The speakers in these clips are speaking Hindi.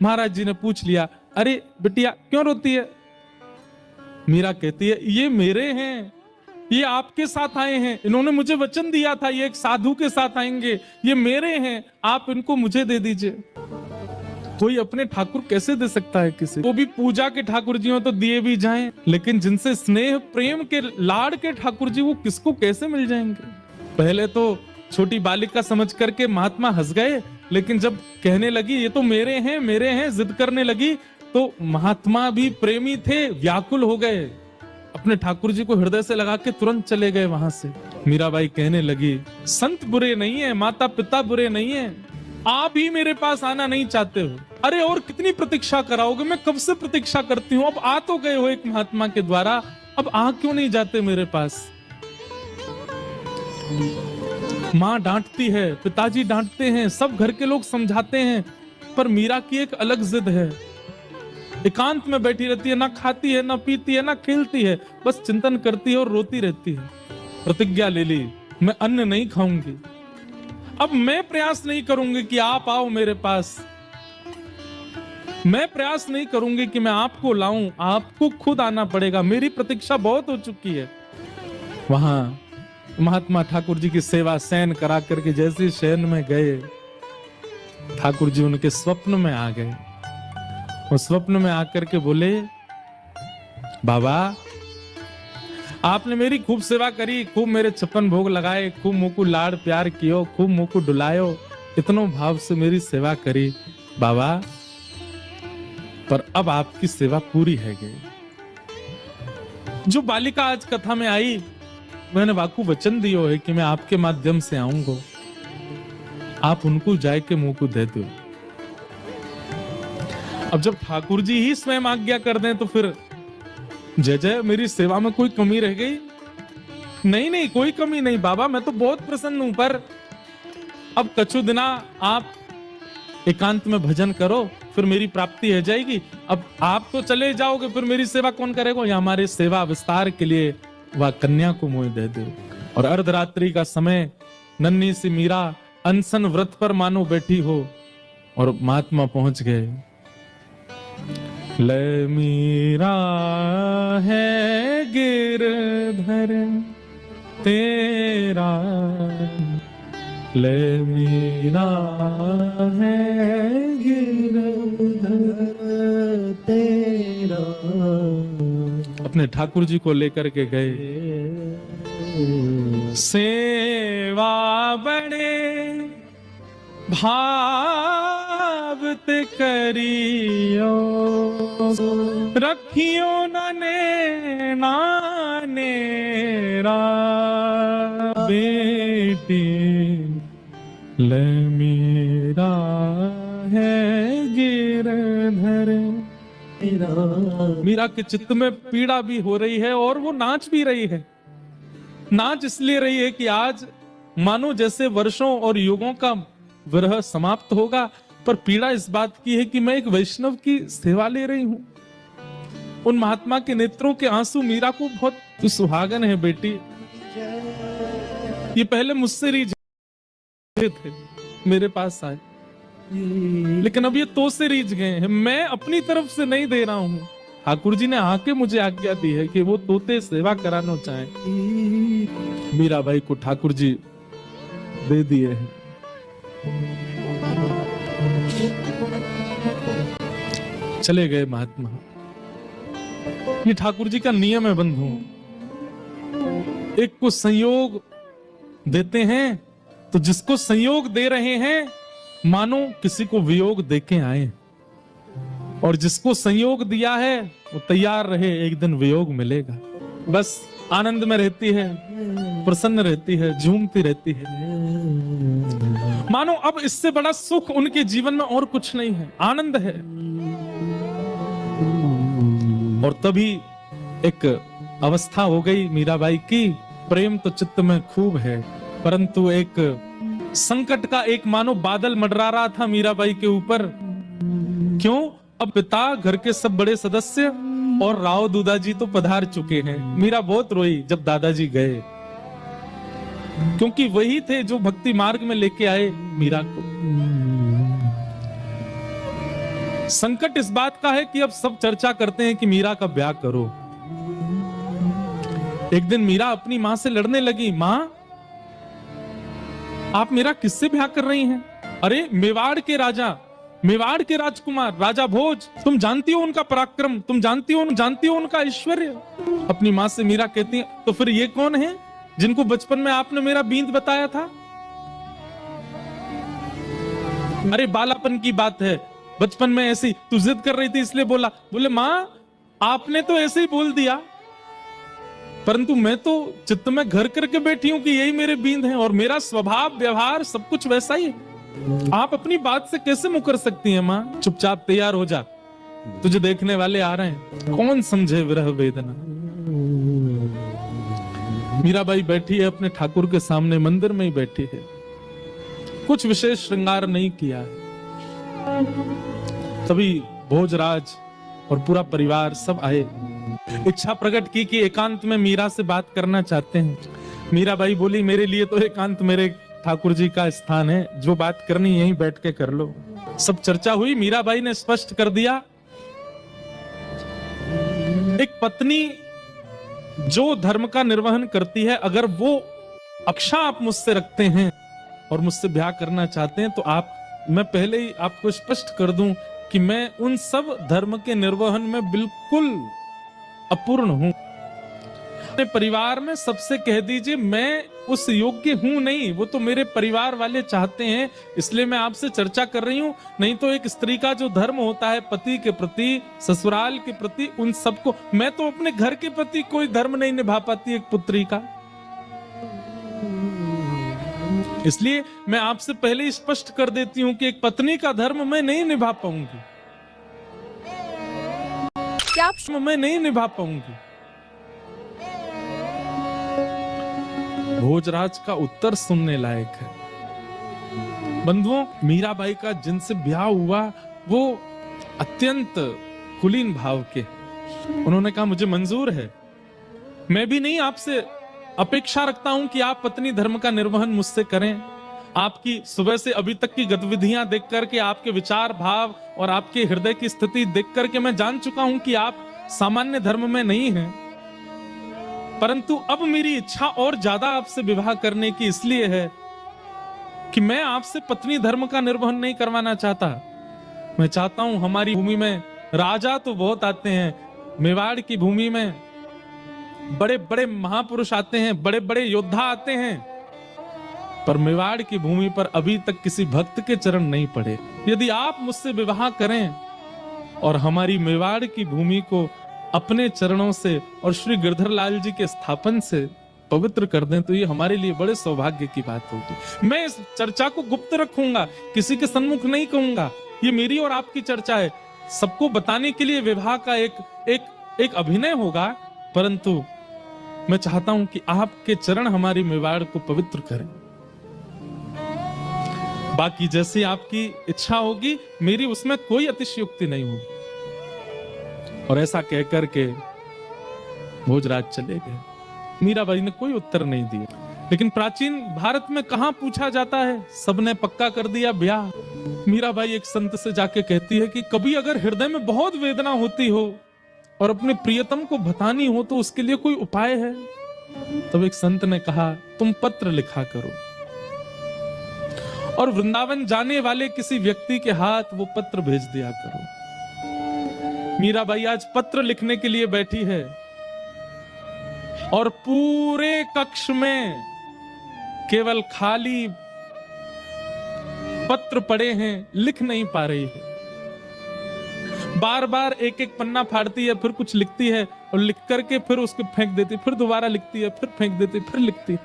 महाराज जी ने पूछ लिया, अरे बिटिया क्यों रोती है? मीरा कहती है, ये मेरे हैं, ये आपके साथ आए हैं, इन्होंने मुझे वचन दिया था ये एक साधु के साथ आएंगे, ये मेरे हैं, आप इनको मुझे दे दीजिए। कोई अपने ठाकुर कैसे दे सकता है किसी? वो भी पूजा के ठाकुर जी हो तो दिए भी जाएं, लेकिन जिनसे स्नेह प्रेम के लाड़ के ठाकुर जी, वो किसको कैसे मिल जाएंगे? पहले तो छोटी बालिका समझ करके महात्मा हंस गए, लेकिन जब कहने लगी ये तो मेरे हैं, जिद करने लगी, तो महात्मा भी प्रेमी थे, व्याकुल हो गए, अपने ठाकुर जी को हृदय से लगा के तुरंत चले गए वहां से। मीराबाई कहने लगी, संत बुरे नहीं है, माता पिता बुरे नहीं है, आप ही मेरे पास आना नहीं चाहते हो। अरे और कितनी प्रतीक्षा कराओगे? मैं कब से प्रतीक्षा करती हूँ, अब आ तो गए हो एक महात्मा के द्वारा, अब आ क्यों नहीं जाते मेरे पास? माँ डांटती है, पिताजी डांटते हैं, सब घर के लोग समझाते हैं, पर मीरा की एक अलग जिद है। एकांत में बैठी रहती है, ना खाती है, ना पीती है, ना खेलती है, बस चिंतन करती है और रोती रहती है। प्रतिज्ञा ले ली, मैं अन्न नहीं खाऊंगी। अब मैं प्रयास नहीं करूंगी कि आप आओ मेरे पास, मैं प्रयास नहीं करूंगी कि मैं आपको लाऊं, आपको खुद आना पड़ेगा, मेरी प्रतीक्षा बहुत हो चुकी है। वहां महात्मा ठाकुर जी की सेवा शयन करा करके जैसे शयन में गए, ठाकुर जी उनके स्वप्न में आ गए। वो स्वप्न में आकर के बोले, बाबा आपने मेरी खूब सेवा करी, खूब मेरे 56 भोग लगाए, खूब मुंह को लाड़ प्यार कियो, खूब मुंह को डुलायो, इतनो भाव से मेरी सेवा करी बाबा, पर अब आपकी सेवा पूरी है गई। जो बालिका आज कथा में आई, मैंने वाकू वचन दियो है कि मैं आपके माध्यम से आऊंगा, आप उनको जाए के मुंह को दे दो। अब जब ठाकुर जी ही स्वयं आज्ञा कर दें तो फिर जय जय, मेरी सेवा में कोई कमी रह गई? नहीं, कोई कमी नहीं बाबा, मैं तो बहुत प्रसन्न हूं, पर अब कछु दिना आप एकांत में भजन करो, फिर मेरी प्राप्ति हो जाएगी। अब आप तो चले जाओगे, फिर मेरी सेवा कौन करेगा? या हमारे सेवा विस्तार के लिए वह कन्या को मोह दे दो। और अर्धरात्रि का समय, नन्ही सी मीरा अनशन व्रत पर मानो बैठी हो, और महात्मा पहुंच गए। ले मीरा है गिरधर तेरा, ले मीरा है गिरधर तेरा। अपने ठाकुर जी को लेकर के गए। सेवा बड़े भावत करियो, रखियो नने नानेरा, बेटी ले मीरा है गिरधर। मीरा के चित्त में पीड़ा भी हो रही है और वो नाच भी रही है। नाच इसलिए रही है कि आज मानो जैसे वर्षों और युगों का विरह समाप्त होगा, पर पीड़ा इस बात की है कि मैं एक वैष्णव की सेवा ले रही हूं। उन महात्मा के नेत्रों के आंसू मीरा को बहुत सुहागन है बेटी, ये पहले मुझसे रीझ थे, मेरे पास आए, लेकिन अब ये तो से रीझ गए हैं, मैं अपनी तरफ से नहीं दे रहा हूं। ठाकुर जी ने आके मुझे आज्ञा दी है कि वो तोते सेवा कराना चाहे। मीराबाई को ठाकुर जी दे दिए हैं। चले गए महात्मा। ये ठाकुर जी का नियम है बंधु, एक को संयोग देते हैं तो जिसको संयोग दे रहे हैं मानो किसी को वियोग देके आए, और जिसको संयोग दिया है वो तैयार रहे, एक दिन वियोग मिलेगा। बस आनंद में रहती है, प्रसन्न रहती है, झूमती रहती है, मानो अब इससे बड़ा सुख उनके जीवन में और कुछ नहीं है, आनंद है। और तभी एक अवस्था हो गई मीराबाई की, प्रेम तो चित्त में खूब है, परंतु एक संकट का एक मानो बादल मंडरा रहा था मीराबाई के ऊपर। क्यों? अब पिता, घर के सब बड़े सदस्य और राव दूधा जी तो पधार चुके हैं। मीरा बहुत रोई जब दादाजी गए, क्योंकि वही थे जो भक्ति मार्ग में लेके आए मीरा को। संकट इस बात का है कि अब सब चर्चा करते हैं कि मीरा का ब्याह करो। एक दिन मीरा अपनी मां से लड़ने लगी, मां आप मेरा किससे ब्याह कर रही हैं? अरे मेवाड़ के राजा, मेवाड़ के राजकुमार राजा भोज, तुम जानती हो उनका पराक्रम, तुम जानती हो उनका ऐश्वर्य। अपनी मां से मीरा कहती है, तो फिर ये कौन है जिनको बचपन में आपने मेरा बींद बताया था? अरे बालापन की बात है, बचपन में ऐसी तू जिद कर रही थी इसलिए बोला। बोले मां आपने तो ऐसे ही बोल दिया, परंतु मैं तो चित्त में घर करके बैठी हूं कि यही मेरे बींद हैं और मेरा स्वभाव व्यवहार सब कुछ वैसा ही है। आप अपनी बात से कैसे मुकर सकती हैं मां? चुपचाप तैयार हो जा, तुझे देखने वाले आ रहे हैं। कौन समझे विरह वेदना। मीराबाई बैठी है अपने ठाकुर के सामने, मंदिर में ही बैठी है, कुछ विशेष श्रृंगार नहीं किया है। तभी भोजराज और पूरा परिवार सब आए, इच्छा प्रकट की कि एकांत में मीरा से बात करना चाहते हैं। मीराबाई बोली, मेरे लिए तो एकांत मेरे ठाकुर जी का स्थान है, जो बात करनी यहीं बैठ के कर लो। सब चर्चा हुई, मीराबाई ने स्पष्ट कर दिया, एक पत्नी जो धर्म का निर्वहन करती है, अगर वो अक्षा आप मुझसे रखते हैं और मुझसे ब्याह करना चाहते हैं तो मैं पहले ही आपको स्पष्ट कर दूं कि मैं उन सब धर्म के निर्वहन में बिल्कुल अपूर्ण हूं। अपने परिवार में सबसे कह दीजिए मैं उस योग्य हूं नहीं, वो तो मेरे परिवार वाले चाहते हैं, इसलिए मैं आपसे चर्चा कर रही हूं। नहीं तो एक स्त्री का जो धर्म होता है पति के प्रति, ससुराल के प्रति, उन सबको, मैं तो अपने घर के प्रति कोई धर्म नहीं निभा पाती एक पुत्री का। इसलिए मैं आपसे पहले ही स्पष्ट कर देती हूं कि एक पत्नी का धर्म मैं नहीं निभा पाऊंगी, क्या मैं नहीं निभा पाऊंगी। भोजराज का उत्तर सुनने लायक है। बंधुओं, मीराबाई का जिनसे ब्याह हुआ वो अत्यंत कुलीन भाव के। उन्होंने कहा मुझे मंजूर है, मैं भी नहीं आपसे अपेक्षा रखता हूं कि आप पत्नी धर्म का निर्वहन मुझसे करें। आपकी सुबह से अभी तक की गतिविधियां देख करके, आपके विचार भाव और आपके हृदय की स्थिति देख करके मैं जान चुका हूं कि आप सामान्य धर्म में नहीं हैं। परंतु अब मेरी इच्छा और ज्यादा आपसे विवाह करने की इसलिए है कि मैं आपसे पत्नी धर्म का निर्वहन नहीं करवाना चाहता। मैं चाहता हूं, हमारी भूमि में राजा तो बहुत आते हैं, मेवाड़ की भूमि में बड़े बड़े महापुरुष आते हैं, बड़े बड़े योद्धा आते हैं, पर मेवाड़ की भूमि पर अभी तक किसी भक्त के चरण नहीं पड़े। यदि आप मुझसे विवाह करें और हमारी मेवाड़ की भूमि को अपने चरणों से और श्री गिरधर लाल जी के स्थापन से पवित्र कर दें तो ये हमारे लिए बड़े सौभाग्य की बात होगी। मैं इस चर्चा को गुप्त रखूंगा, किसी के सन्मुख नहीं कहूंगा। ये मेरी और आपकी चर्चा है, सबको बताने के लिए विवाह का एक अभिनय होगा, परंतु मैं चाहता हूं कि आपके चरण हमारी मेवाड़ को पवित्र करें। बाकी जैसी आपकी इच्छा होगी, मेरी उसमें कोई अतिशयोक्ति नहीं होगी। और ऐसा कहकर के भोजराज चले गए। मीराबाई ने कोई उत्तर नहीं दिया। लेकिन प्राचीन भारत में कहां पूछा जाता है, सबने पक्का कर दिया ब्याह। मीराबाई एक संत से जाके कहती है कि कभी अगर हृदय में बहुत वेदना होती हो और अपने प्रियतम को बतानी हो तो उसके लिए कोई उपाय है? तब एक संत ने कहा, तुम पत्र लिखा करो और वृंदावन जाने वाले किसी व्यक्ति के हाथ वो पत्र भेज दिया करो। मीराबाई आज पत्र लिखने के लिए बैठी है और पूरे कक्ष में केवल खाली पत्र पड़े हैं, लिख नहीं पा रही है। बार बार एक एक पन्ना फाड़ती है, फिर कुछ लिखती है और लिख करके फिर उसको फेंक देती, फिर दोबारा लिखती है, फिर फेंक देती, फिर लिखती है।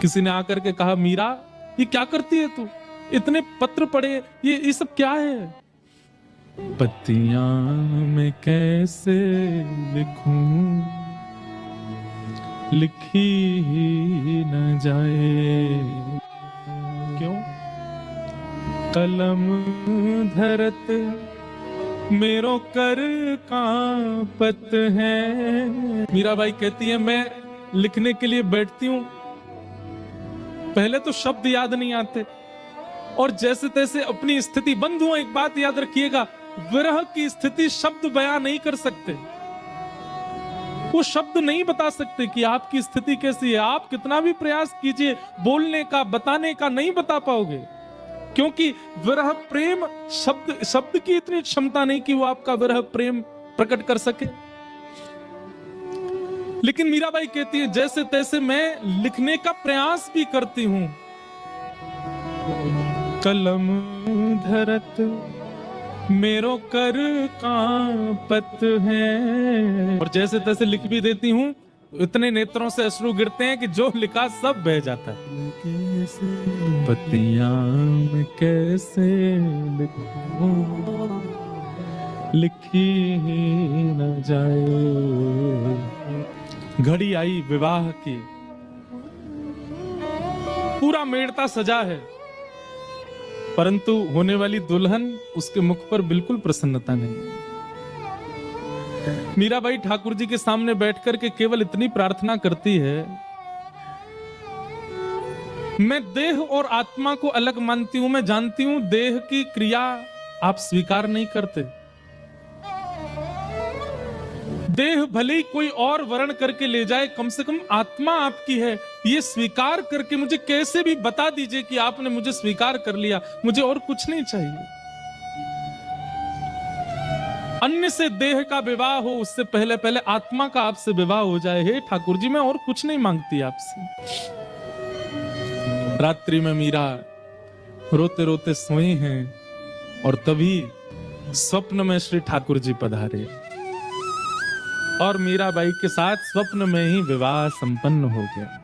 किसी ने आकर के कहा, मीरा ये क्या करती है तू? इतने पत्र पड़े, ये सब क्या है? पत्तियां मैं कैसे लिखूं, लिखी ही न जाए। क्यों? कलम धरत मेरो कर कांपत है। मीराबाई कहती है, मैं लिखने के लिए बैठती हूं, पहले तो शब्द याद नहीं आते, और जैसे तैसे अपनी स्थिति। बंधुओं, एक बात याद रखिएगा, विरह की स्थिति शब्द बयां नहीं कर सकते। वो शब्द नहीं बता सकते कि आपकी स्थिति कैसी है। आप कितना भी प्रयास कीजिए बोलने का, बताने का, नहीं बता पाओगे, क्योंकि विरह प्रेम शब्द की इतनी क्षमता नहीं कि वो आपका विरह प्रेम प्रकट कर सके। लेकिन मीराबाई कहती है, जैसे तैसे मैं लिखने का प्रयास भी करती हूं। कलम धरत मेरो कर कांपत है, और जैसे तैसे लिख भी देती हूं। इतने नेत्रों से अश्रु गिरते हैं कि जो लिखा सब बह जाता है। पतियां में कैसे लिखूं, लिखी ही न जाए। घड़ी आई विवाह की, पूरा मेड़ता सजा है, परंतु होने वाली दुल्हन, उसके मुख पर बिल्कुल प्रसन्नता नहीं। मीराबाई ठाकुर जी के सामने बैठकर के केवल इतनी प्रार्थना करती है, मैं देह और आत्मा को अलग मानती हूं। मैं जानती हूं देह की क्रिया आप स्वीकार नहीं करते। देह भले ही कोई और वर्ण करके ले जाए, कम से कम आत्मा आपकी है, ये स्वीकार करके मुझे कैसे भी बता दीजिए कि आपने मुझे स्वीकार कर लिया। मुझे और कुछ नहीं चाहिए। अन्य से देह का विवाह हो, उससे पहले पहले आत्मा का आपसे विवाह हो जाए। हे ठाकुर जी, मैं और कुछ नहीं मांगती आपसे। रात्रि में मीरा रोते रोते सोई हैं, और तभी स्वप्न में श्री ठाकुर जी पधारे, और मीराबाई के साथ स्वप्न में ही विवाह संपन्न हो गया।